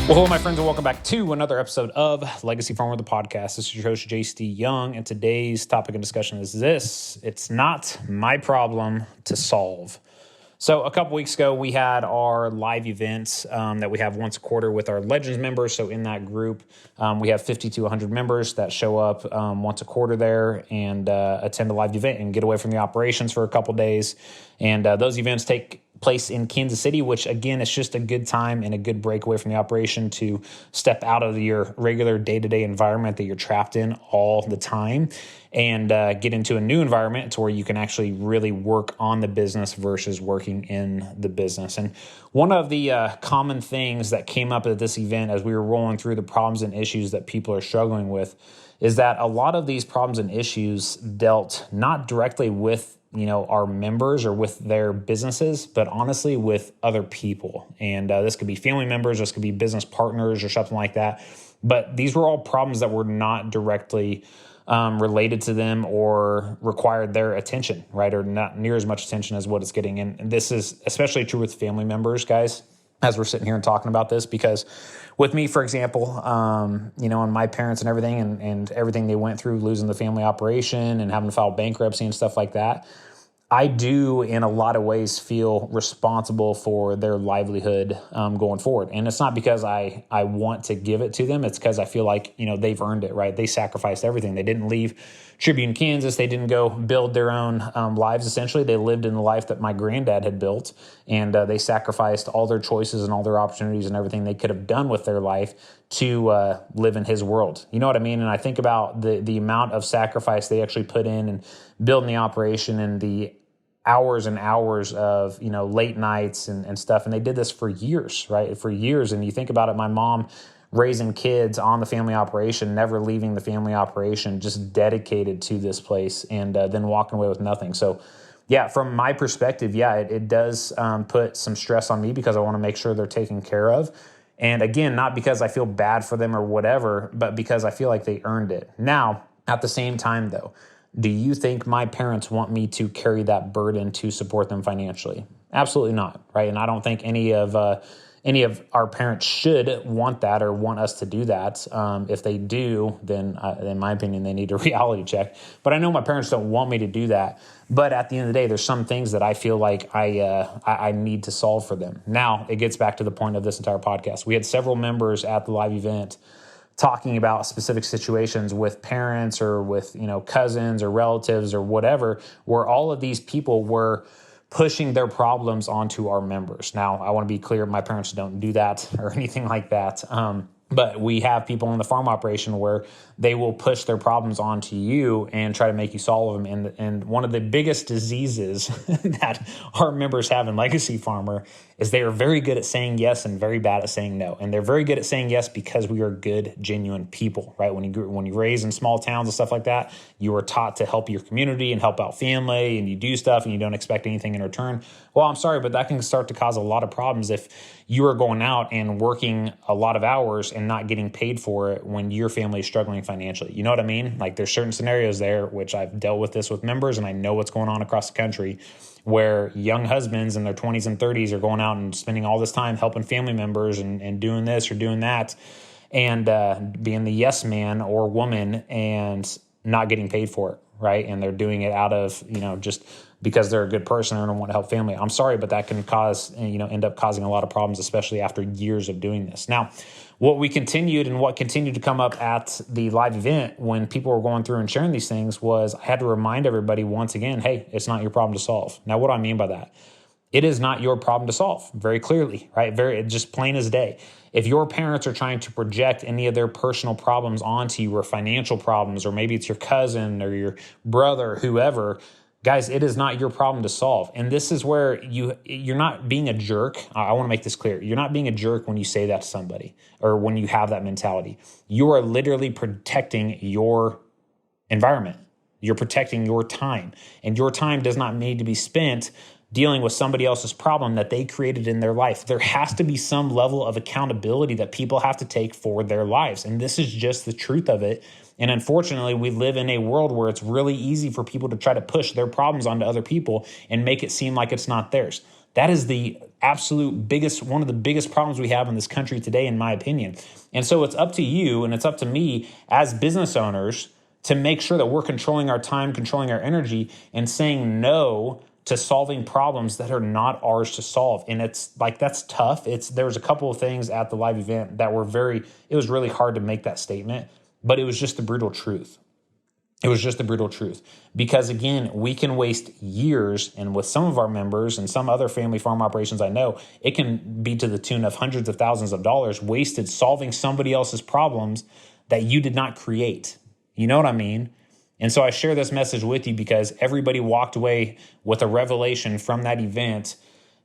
Well, hello, my friends, and welcome back to another episode of Legacy Farmer, the podcast. This is your host, JC Young, and today's topic of discussion is this: it's not my problem to solve. So a couple weeks ago, we had our live events that we have once a quarter with our Legends members. So in that group, we have 50 to 100 members that show up once a quarter there and attend a live event and get away from the operations for a couple days. And those events take place in Kansas City, which again, it's just a good time and a good break away from the operation to step out of your regular day-to-day environment that you're trapped in all the time and get into a new environment to where you can actually really work on the business versus working in the business. And one of the common things that came up at this event as we were rolling through the problems and issues that people are struggling with is that a lot of these problems and issues dealt not directly with our members or with their businesses, but honestly with other people. And this could be family members, this could be business partners or something like that. But these were all problems that were not directly related to them or required their attention, right? Or not near as much attention as what it's getting. And this is especially true with family members, guys, as we're sitting here and talking about this, because with me, for example, and my parents and everything and everything they went through, losing the family operation and having to file bankruptcy and stuff like that, I do, in a lot of ways, feel responsible for their livelihood going forward. And it's not because I want to give it to them. It's because I feel like, they've earned it, right? They sacrificed everything. They didn't leave Tribune, Kansas. They didn't go build their own lives, essentially. They lived in the life that my granddad had built, and they sacrificed all their choices and all their opportunities and everything they could have done with their life to live in his world. You know what I mean? And I think about the amount of sacrifice they actually put in and building the operation and the hours and hours of, late nights and stuff. And they did this for years, right? For years. And you think about it, my mom raising kids on the family operation, never leaving the family operation, just dedicated to this place and then walking away with nothing. So yeah, from my perspective, it does put some stress on me because I want to make sure they're taken care of. And again, not because I feel bad for them or whatever, but because I feel like they earned it. Now, at the same time though, do you think my parents want me to carry that burden to support them financially? Absolutely not, right? And I don't think any of our parents should want that or want us to do that. If they do, then in my opinion, they need a reality check. But I know my parents don't want me to do that. But at the end of the day, there's some things that I feel like I need to solve for them. Now, it gets back to the point of this entire podcast. We had several members at the live event talking about specific situations with parents or with, cousins or relatives or whatever, where all of these people were pushing their problems onto our members. Now, I want to be clear, my parents don't do that or anything like that. But we have people in the farm operation where they will push their problems onto you and try to make you solve them. And one of the biggest diseases that our members have in Legacy Farmer is they are very good at saying yes and very bad at saying no. And they're very good at saying yes because we are good, genuine people, right? When you raise in small towns and stuff like that, you are taught to help your community and help out family, and you do stuff and you don't expect anything in return. Well, I'm sorry, but that can start to cause a lot of problems if you are going out and working a lot of hours and not getting paid for it when your family is struggling financially. You know what I mean? Like, there's certain scenarios there, which I've dealt with this with members, and I know what's going on across the country, where young husbands in their 20s and 30s are going out and spending all this time helping family members and doing this or doing that, and being the yes man or woman and not getting paid for it, right? And they're doing it out of, just because they're a good person and want to help family. I'm sorry, but that can end up causing a lot of problems, especially after years of doing this. Now, what continued to come up at the live event when people were going through and sharing these things was I had to remind everybody once again, hey, it's not your problem to solve. Now, what do I mean by that? It is not your problem to solve, very clearly, right? Very just plain as day. If your parents are trying to project any of their personal problems onto you, or financial problems, or maybe it's your cousin or your brother, whoever, guys, it is not your problem to solve. And this is where you're not being a jerk. I want to make this clear. You're not being a jerk when you say that to somebody or when you have that mentality. You are literally protecting your environment. You're protecting your time. And your time does not need to be spent dealing with somebody else's problem that they created in their life. There has to be some level of accountability that people have to take for their lives. And this is just the truth of it. And unfortunately, we live in a world where it's really easy for people to try to push their problems onto other people and make it seem like it's not theirs. That is the one of the biggest problems we have in this country today, in my opinion. And so it's up to you and it's up to me as business owners to make sure that we're controlling our time, controlling our energy, and saying no to solving problems that are not ours to solve. And it's like, that's tough. There was a couple of things at the live event that it was really hard to make that statement, but it was just the brutal truth. It was just the brutal truth. Because again, we can waste years, and with some of our members and some other family farm operations I know, it can be to the tune of hundreds of thousands of dollars wasted solving somebody else's problems that you did not create. You know what I mean? And so I share this message with you because everybody walked away with a revelation from that event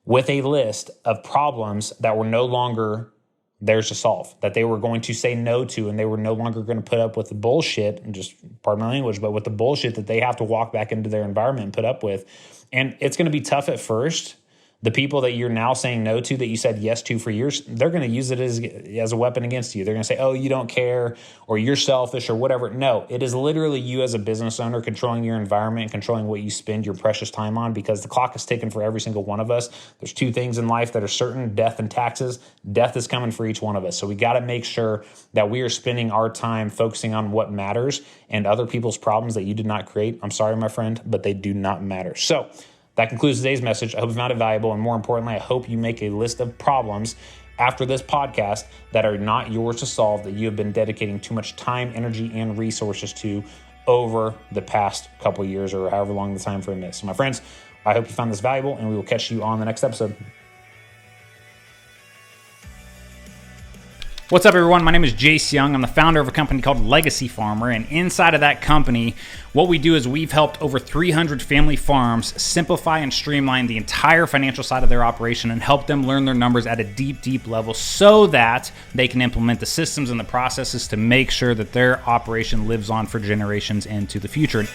with a list of problems that were no longer theirs to solve, that they were going to say no to, and they were no longer going to put up with the bullshit, and just pardon my language, but with the bullshit that they have to walk back into their environment and put up with. And it's going to be tough at first. The people that you're now saying no to, that you said yes to for years, they're going to use it as a weapon against you. They're going to say, oh, you don't care, or you're selfish, or whatever. No, it is literally you as a business owner controlling your environment and controlling what you spend your precious time on, because the clock is ticking for every single one of us. There's two things in life that are certain: death and taxes. Death is coming for each one of us. So we got to make sure that we are spending our time focusing on what matters, and other people's problems that you did not create, I'm sorry, my friend, but they do not matter. So that concludes today's message. I hope you found it valuable, and more importantly, I hope you make a list of problems after this podcast that are not yours to solve, that you have been dedicating too much time, energy, and resources to over the past couple of years, or however long the time frame is. So my friends, I hope you found this valuable, and we will catch you on the next episode. What's up, everyone? My name is Jace Young. I'm the founder of a company called Legacy Farmer, and inside of that company, what we do is we've helped over 300 family farms simplify and streamline the entire financial side of their operation and help them learn their numbers at a deep, deep level so that they can implement the systems and the processes to make sure that their operation lives on for generations into the future.